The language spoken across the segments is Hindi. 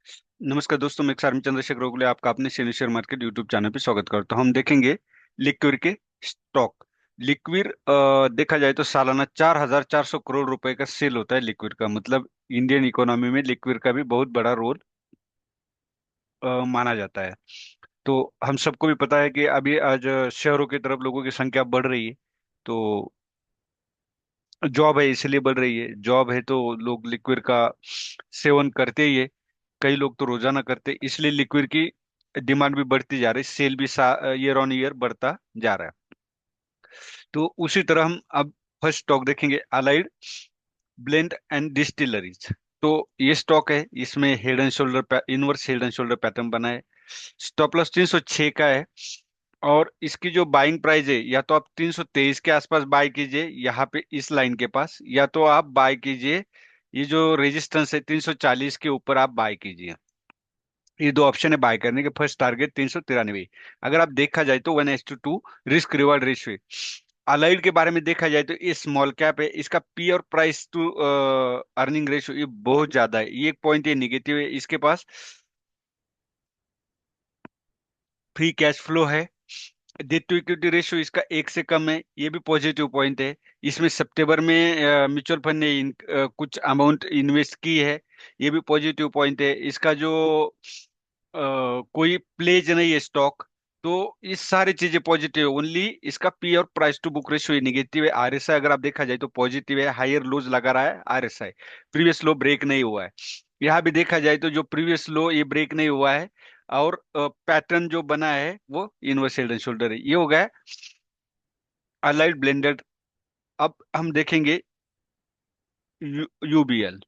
नमस्कार दोस्तों, मैं एक्स चंद्रशेखर रोगले आपका अपने शेयर मार्केट यूट्यूब चैनल पे स्वागत करता हूं। हम देखेंगे लिक्विड के स्टॉक। लिक्विड देखा जाए तो सालाना 4,400 करोड़ रुपए का सेल होता है। लिक्विड का मतलब इंडियन इकोनॉमी में लिक्विड का भी बहुत बड़ा रोल माना जाता है। तो हम सबको भी पता है कि अभी आज शहरों की तरफ लोगों की संख्या बढ़ रही है। तो जॉब है इसलिए बढ़ रही है, जॉब है तो लोग लिक्विड का सेवन करते ही है। कई लोग तो रोजाना करते हैं, इसलिए लिक्विड की डिमांड भी बढ़ती जा रही है, सेल भी ईयर ऑन ईयर बढ़ता जा रहा है। तो उसी तरह हम अब फर्स्ट स्टॉक देखेंगे, अलाइड ब्लेंड एंड डिस्टिलरीज। तो ये स्टॉक है, इसमें head and shoulder inverse head and shoulder pattern बना है। स्टॉप लॉस 306 का है। और इसकी जो बाइंग प्राइस है, या तो आप 323 के आसपास बाय कीजिए यहाँ पे इस लाइन के पास, या तो आप बाय कीजिए ये जो रेजिस्टेंस है 340 के ऊपर आप बाय कीजिए। ये दो ऑप्शन है बाय करने के। First target 393। अगर आप देखा जाए तो 1:2 रिस्क रिवार्ड रेशियो। अलाइड के बारे में देखा जाए तो ये स्मॉल कैप है, इसका पी और प्राइस टू अर्निंग रेशियो ये बहुत ज्यादा है। ये एक पॉइंट ये निगेटिव है, इसके पास फ्री कैश फ्लो है। डेट टू इक्विटी रेशियो इसका 1 से कम है, ये भी पॉजिटिव पॉइंट है। इसमें सितंबर में म्यूचुअल फंड ने कुछ अमाउंट इन्वेस्ट की है, ये भी पॉजिटिव पॉइंट है। इसका जो कोई प्लेज नहीं है स्टॉक। तो ये सारी चीजें पॉजिटिव है। ओनली इसका पी और price to book ratio negative है। आरएसआई अगर आप देखा जाए तो पॉजिटिव है, हायर लोज लगा रहा है आरएसआई। प्रीवियस लो ब्रेक नहीं हुआ है। यहाँ भी देखा जाए तो जो प्रीवियस लो ये ब्रेक नहीं हुआ है। और पैटर्न जो बना है वो इनवर्स हेड एंड शोल्डर है। ये हो गया अलाइड ब्लेंडेड। अब हम देखेंगे यूबीएल।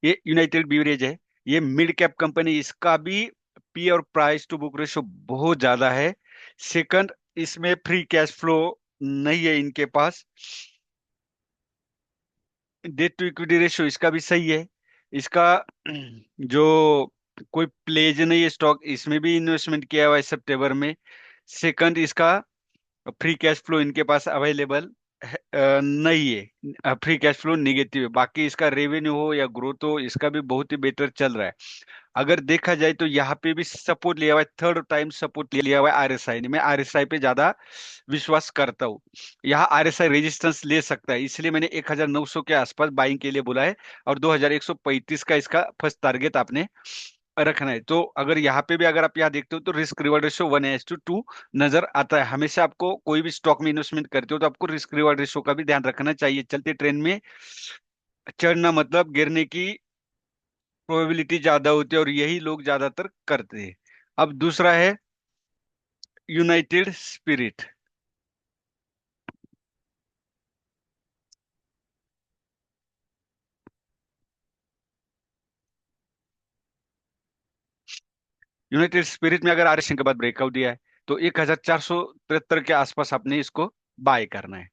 ये यूनाइटेड बीवरेज है, ये मिड कैप कंपनी। इसका भी पी और प्राइस टू बुक रेशियो बहुत ज्यादा है। सेकंड, इसमें फ्री कैश फ्लो नहीं है इनके पास। डेट टू इक्विटी रेशियो इसका भी सही है। इसका जो कोई प्लेज नहीं है स्टॉक, इसमें भी इन्वेस्टमेंट किया हुआ है सितंबर में। सेकंड, इसका फ्री कैश फ्लो इनके पास अवेलेबल नहीं है, फ्री कैश फ्लो निगेटिव है। बाकी इसका रेवेन्यू हो या ग्रोथ हो, इसका भी बहुत ही बेटर चल रहा है। अगर देखा जाए तो यहाँ पे भी सपोर्ट लिया हुआ है, थर्ड टाइम सपोर्ट लिया हुआ है आरएसआई ने। मैं आरएसआई पे ज्यादा विश्वास करता हूँ। यहाँ आरएसआई रेजिस्टेंस ले सकता है, इसलिए मैंने 1,900 के आसपास बाइंग के लिए बोला है। और 2,135 का इसका फर्स्ट टारगेट आपने रखना है। तो अगर यहाँ पे भी अगर आप यहाँ देखते हो तो रिस्क रिवॉर्ड रेशियो 1:2 नजर आता है। हमेशा आपको कोई भी स्टॉक में इन्वेस्टमेंट करते हो तो आपको रिस्क रिवॉर्ड रेशियो का भी ध्यान रखना चाहिए। चलते ट्रेंड में चढ़ना मतलब गिरने की प्रोबेबिलिटी ज्यादा होती है, और यही लोग ज्यादातर करते हैं। अब दूसरा है यूनाइटेड स्पिरिट। यूनाइटेड स्पिरिट में अगर आरएसएन के बाद ब्रेकआउट दिया है तो 1,473 के आसपास आपने इसको बाय करना है।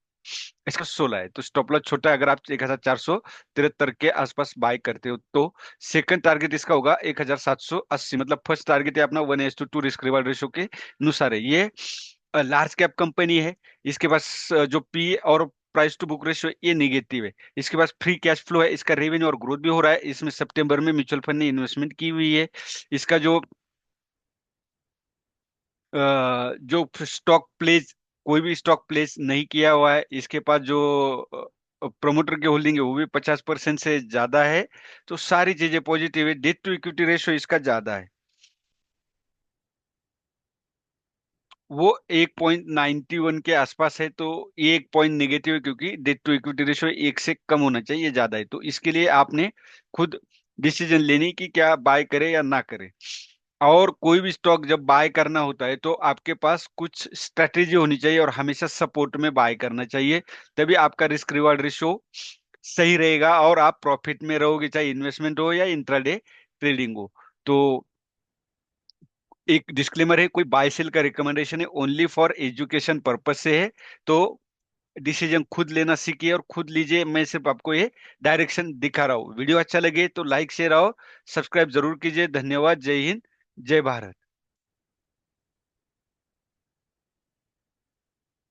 इसका 16 है तो स्टॉप लॉस छोटा है। अगर आप 1,473 के आसपास बाय करते हो तो सेकंड टारगेट इसका होगा 1,780। मतलब फर्स्ट टारगेट है अपना 1:2 रिस्क रिवार्ड रेशियो के अनुसार है। ये लार्ज कैप कंपनी है। इसके पास जो पी और प्राइस टू बुक रेशियो ये निगेटिव है। इसके पास फ्री कैश फ्लो है, इसका रेवेन्यू और ग्रोथ भी हो रहा है। इसमें सितंबर में म्यूचुअल फंड ने इन्वेस्टमेंट की हुई है। इसका जो स्टॉक प्लेस, कोई भी स्टॉक प्लेस नहीं किया हुआ है। इसके पास जो प्रोमोटर की होल्डिंग है वो भी 50% से ज्यादा है। तो सारी चीजें पॉजिटिव है। डेट टू इक्विटी रेशियो इसका ज्यादा है, वो 1.91 के आसपास है। तो ये एक पॉइंट नेगेटिव है, क्योंकि डेट टू इक्विटी रेशियो 1 से कम होना चाहिए, ये ज्यादा है। तो इसके लिए आपने खुद डिसीजन लेनी कि क्या बाय करे या ना करे। और कोई भी स्टॉक जब बाय करना होता है तो आपके पास कुछ स्ट्रेटेजी होनी चाहिए, और हमेशा सपोर्ट में बाय करना चाहिए। तभी आपका रिस्क रिवार्ड रेशियो सही रहेगा और आप प्रॉफिट में रहोगे, चाहे इन्वेस्टमेंट हो या इंट्राडे ट्रेडिंग हो। तो एक डिस्क्लेमर है, कोई बाय सेल का रिकमेंडेशन है, ओनली फॉर एजुकेशन पर्पज से है। तो डिसीजन खुद लेना सीखिए और खुद लीजिए। मैं सिर्फ आपको ये डायरेक्शन दिखा रहा हूँ। वीडियो अच्छा लगे तो लाइक शेयर और सब्सक्राइब जरूर कीजिए। धन्यवाद। जय हिंद, जय भारत।